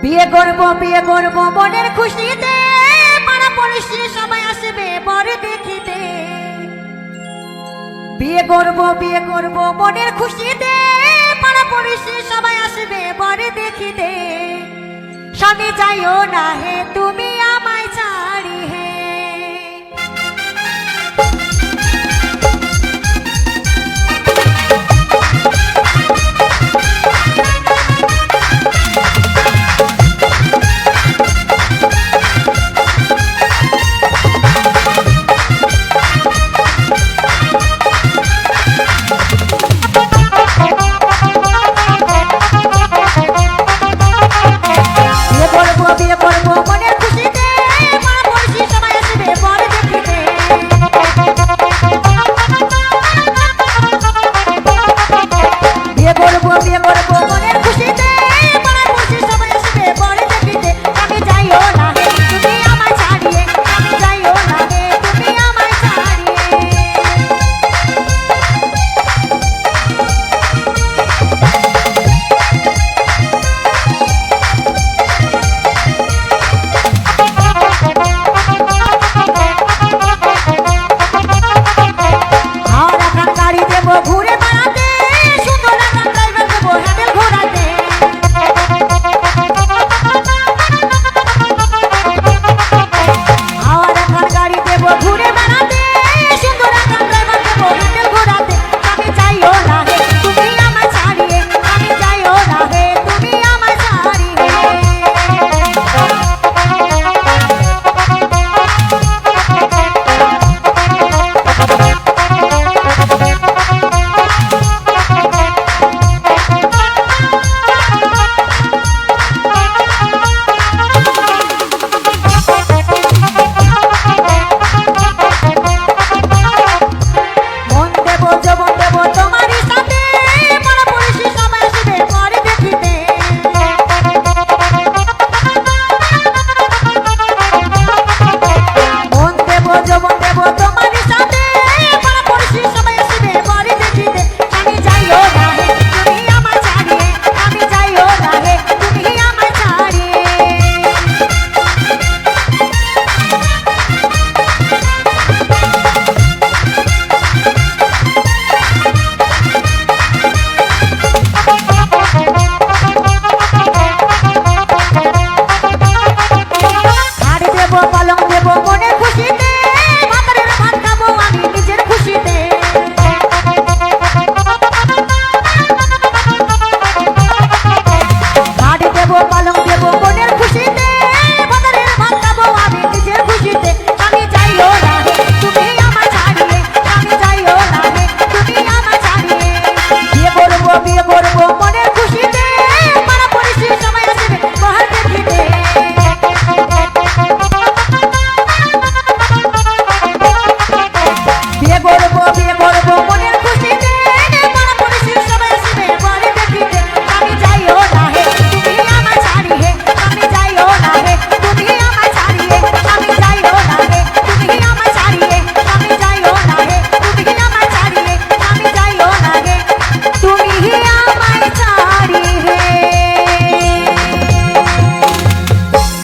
বিয়ে করব মনের খুশিতে, পাড়া পড়শি সবাই আসবে বর দেখিতে। বিয়ে করব মনের খুশিতে, পাড়া পড়শি সবাই আসবে বর দেখিতে। স্বামী যাইও না হে তুমি আমায় ছাড়ি হে। বিয়ে করব মনের খুশিতে, পাড়া পড়শি সবাই আসবে বর দেখিতে। বিয়ে করব মনের খুশিতে, পাড়া পড়শি সবাই আসবে বর দেখিতে। আমি যাইও না হে তুমি আমায় ছাড়িয়ে, আমি যাইও না হে তুমি আমায় ছাড়িয়ে। ঘুরে বেড়াতে সুন্দর একটা ড্রাইভার দেবো হ্যান্ডেল ঘোরাতে। আর এখন গাড়ি দেবো ঘুরে বেড়াতে, সুন্দর একটা ড্রাইভার দেবো হ্যান্ডেল ঘোরাতে। আমি যাইও না হে তুমি আমায় ছাড়িয়ে, আমি যাইও না হে তুমি আমায় ছাড়িয়ে। জীবন দেব তোমারই সাথে, পাড়া পড়শি সবাই আসবে বর দেখিতে। মন দেব জীবন দেব তোমারই সাথে, পাড়া পড়শি সবাই আসবে বর দেখিতে। আমি যাইও না হে তুমি আমায় ছাড়িয়ে, আমি যাইও না হে তুমি আমায় ছাড়িয়ে। পালং দেব মনের খুশিতে, ভাতের ভাত খাবো আমি নিজের খুশিতে। শাড়ি দেব পালং দেব মনের খুশিতে, ভাতের ভাত খাবো আমি নিজের খুশিতে। আমি যাইও না হে তুমি আমায় ছাড়িয়ে, আমি যাইও না হে তুমি আমায় ছাড়িয়ে। বিয়ে করব মনের খুশিতে, পাড়া পড়শি সবাই আসবে বর দেখিতে। বিয়ে করব